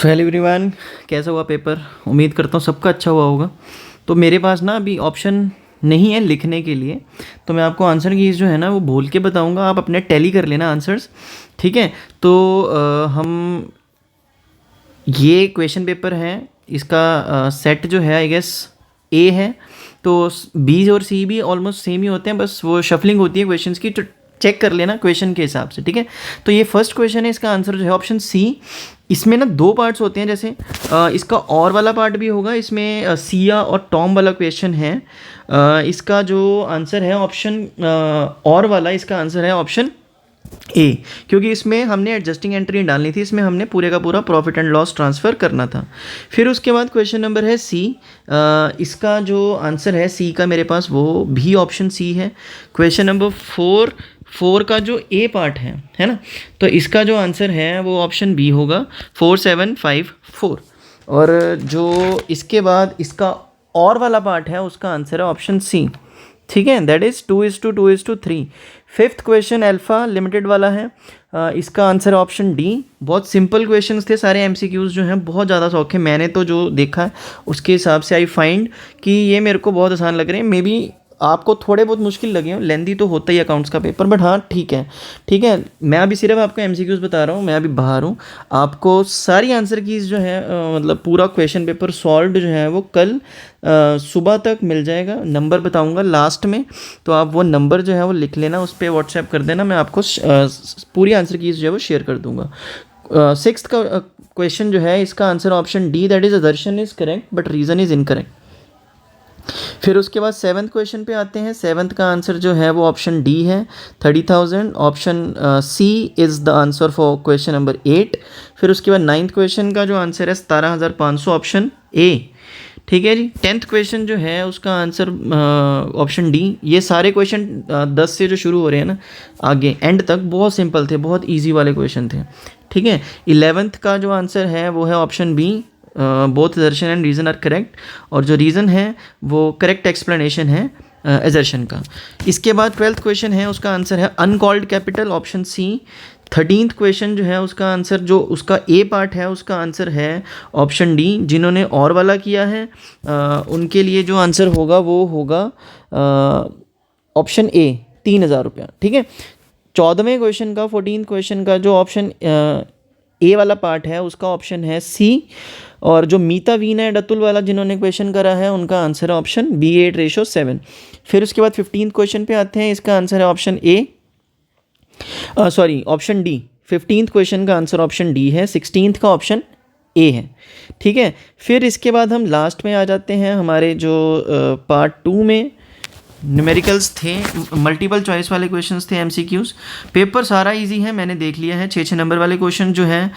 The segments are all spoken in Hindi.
सो हेलो एवरीवन, कैसा हुआ पेपर। उम्मीद करता हूँ सबका अच्छा हुआ होगा। तो मेरे पास ना अभी ऑप्शन नहीं है लिखने के लिए, तो मैं आपको आंसर कीज़ जो है ना वो बोल के बताऊँगा, आप अपने टैली कर लेना आंसर्स। ठीक है, तो हम ये क्वेश्चन पेपर है, इसका सेट जो है आई गेस ए है। तो बी और सी भी ऑलमोस्ट सेम ही होते हैं, बस वो शफलिंग होती है क्वेश्चंस की, तो चेक कर लेना क्वेश्चन के हिसाब से। ठीक है, तो ये फर्स्ट क्वेश्चन है, इसका आंसर जो है ऑप्शन सी। इसमें ना दो पार्ट्स होते हैं, जैसे इसका और वाला पार्ट भी होगा, इसमें सिया और टॉम वाला क्वेश्चन है। इसका जो आंसर है ऑप्शन और वाला, इसका आंसर है ऑप्शन ए, क्योंकि इसमें हमने एडजस्टिंग एंट्री डालनी थी, इसमें हमने पूरे का पूरा प्रॉफिट एंड लॉस ट्रांसफ़र करना था। फिर उसके बाद क्वेश्चन नंबर है सी। इसका जो आंसर है सी का मेरे पास वो भी ऑप्शन सी है। क्वेश्चन नंबर फोर का जो ए पार्ट है ना, तो इसका जो आंसर है वो ऑप्शन बी होगा, 4754। और जो इसके बाद इसका और वाला पार्ट है उसका आंसर है ऑप्शन सी। ठीक है, that is 2:2:3। Fifth question alpha limited वाला है, इसका आंसर ऑप्शन डी। बहुत सिंपल क्वेश्चंस थे सारे, एमसीक्यूज़ जो हैं बहुत ज़्यादा सौखे, मैंने तो जो देखा है उसके हिसाब से आई फाइंड कि ये मेरे को बहुत आसान लग रहे हैं। मे बी आपको थोड़े बहुत मुश्किल लगे हों, लेंदी तो होता ही अकाउंट्स का पेपर, बट हाँ ठीक है। ठीक है, मैं अभी सिर्फ आपको एमसीक्यूज़ बता रहा हूँ, मैं अभी बाहर हूँ। आपको सारी आंसर कीज़ जो है मतलब पूरा क्वेश्चन पेपर सॉल्व जो है वो कल सुबह तक मिल जाएगा। नंबर बताऊँगा लास्ट में, तो आप वो नंबर जो है वो लिख लेना, उस पर व्हाट्सएप कर देना, मैं आपको पूरी आंसर कीज़ जो है वो शेयर कर दूँगा। सिक्स्थ का क्वेश्चन जो है इसका answer option D, that is Darshan is correct but reason is incorrect. फिर उसके बाद सेवन्थ क्वेश्चन पे आते हैं। सेवन्थ का आंसर जो है वो ऑप्शन डी है, 30,000। Option C is the answer for question number 8। फिर उसके बाद नाइन्थ क्वेश्चन का जो आंसर है 17,500, ऑप्शन ए। ठीक है जी। टेंथ क्वेश्चन जो है उसका आंसर ऑप्शन डी। ये सारे क्वेश्चन 10 से जो शुरू हो रहे हैं ना आगे एंड तक बहुत सिंपल थे, बहुत ईजी वाले क्वेश्चन थे। ठीक है, 11th का जो आंसर है वो है ऑप्शन बी, बोथ दर्शन एंड रीज़न आर करेक्ट, और जो रीज़न है वो करेक्ट एक्सप्लेनेशन है एजर्शन का। इसके बाद 12th क्वेश्चन है, उसका आंसर है uncalled capital, option C. 13th question जो है उसका आंसर, जो उसका ए पार्ट है उसका आंसर है ऑप्शन डी। जिन्होंने और वाला किया है उनके लिए जो आंसर होगा वो होगा ऑप्शन ए, 3,000 रुपया। ठीक है, 14वें क्वेश्चन का 14th क्वेश्चन का जो ऑप्शन ए वाला पार्ट है उसका ऑप्शन है सी। और जो मीता वीना एंड अतुल वाला जिन्होंने क्वेश्चन करा है उनका आंसर है ऑप्शन बी, 8:7। फिर उसके बाद 15th क्वेश्चन पे आते हैं, इसका आंसर है option A, sorry option D. 15th question का आंसर ऑप्शन डी है, 16th का ऑप्शन ए है। ठीक है, फिर इसके बाद हम लास्ट में आ जाते हैं हमारे जो पार्ट 2 में न्यूमेरिकल्स थे, मल्टीपल चॉइस वाले क्वेश्चंस थे, एमसीक्यूज़। पेपर सारा इजी है, मैंने देख लिया है। 6 नंबर वाले क्वेश्चन जो है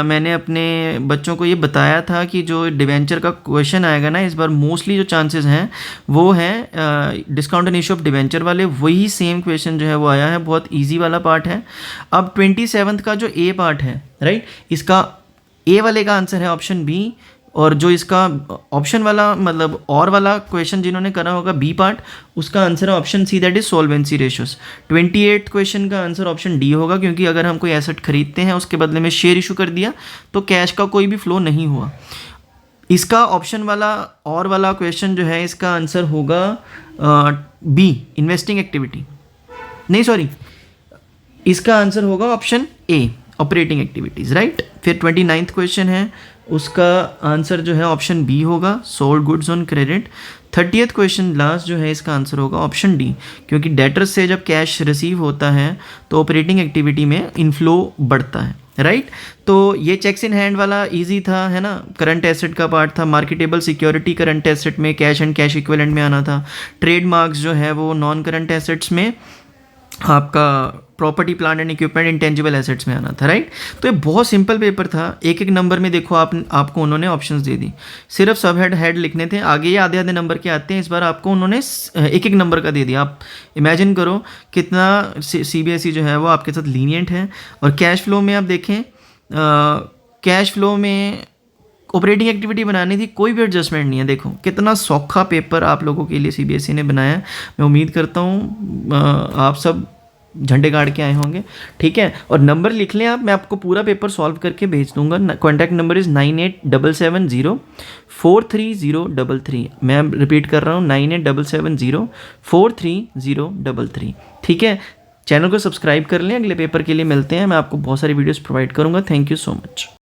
मैंने अपने बच्चों को ये बताया था कि जो डिवेंचर का क्वेश्चन आएगा ना इस बार मोस्टली जो चांसेस हैं वो हैं discount and issue of debenture वाले, वही सेम क्वेश्चन जो है वो आया है, बहुत ईजी वाला पार्ट है। अब 27th का जो ए पार्ट है राइट, इसका ए वाले का आंसर है ऑप्शन बी, और जो इसका ऑप्शन वाला मतलब और वाला क्वेश्चन जिन्होंने करा होगा बी पार्ट, उसका आंसर है option C, that is solvency ratios. 28th question का आंसर ऑप्शन डी होगा, क्योंकि अगर हम कोई एसेट खरीदते हैं उसके बदले में शेयर इशू कर दिया तो कैश का कोई भी फ्लो नहीं हुआ। इसका ऑप्शन वाला और वाला क्वेश्चन जो है इसका आंसर होगा बी, इन्वेस्टिंग एक्टिविटी, नहीं सॉरी, इसका आंसर होगा option A, operating activities right. फिर 29th क्वेश्चन है, उसका आंसर जो है ऑप्शन बी होगा, sold goods on credit. 30th question last जो है इसका आंसर होगा ऑप्शन डी, क्योंकि डेटर्स से जब कैश रिसीव होता है तो ऑपरेटिंग एक्टिविटी में इनफ्लो बढ़ता है राइट। तो ये चेक्स इन हैंड वाला इजी था, है ना, करंट एसेट का पार्ट था। मार्केटेबल सिक्योरिटी करंट एसेट में कैश एंड कैश इक्विवेलेंट में आना था। ट्रेडमार्क्स जो है वो नॉन करंट एसेट्स में, आपका property plant and equipment intangible assets में आना था राइट। तो ये बहुत सिंपल पेपर था। एक एक नंबर में देखो आपको उन्होंने ऑप्शंस दे दी, सिर्फ सब हेड लिखने थे, आगे ये आधे आधे नंबर के आते हैं, इस बार आपको उन्होंने एक एक नंबर का दे दिया। आप इमेजिन करो कितना सीबीएसई जो है वो आपके साथ लीनियंट है। और कैश फ्लो में आप देखें, कैश फ्लो में ऑपरेटिंग एक्टिविटी बनानी थी, कोई भी एडजस्टमेंट नहीं है। देखो कितना सौखा पेपर आप लोगों के लिए सीबीएसई ने बनाया है। मैं उम्मीद करता हूँ आप सब झंडे गाड़ के आए होंगे, ठीक है। और नंबर लिख लें आप, मैं आपको पूरा पेपर सॉल्व करके भेज दूंगा। Contact number is 9877043033। मैं रिपीट कर रहा हूँ 9877043033, ठीक है। चैनल को सब्सक्राइब कर लें, अगले पेपर के लिए मिलते हैं। मैं आपको बहुत सारी वीडियोस प्रोवाइड करूँगा। Thank you so much.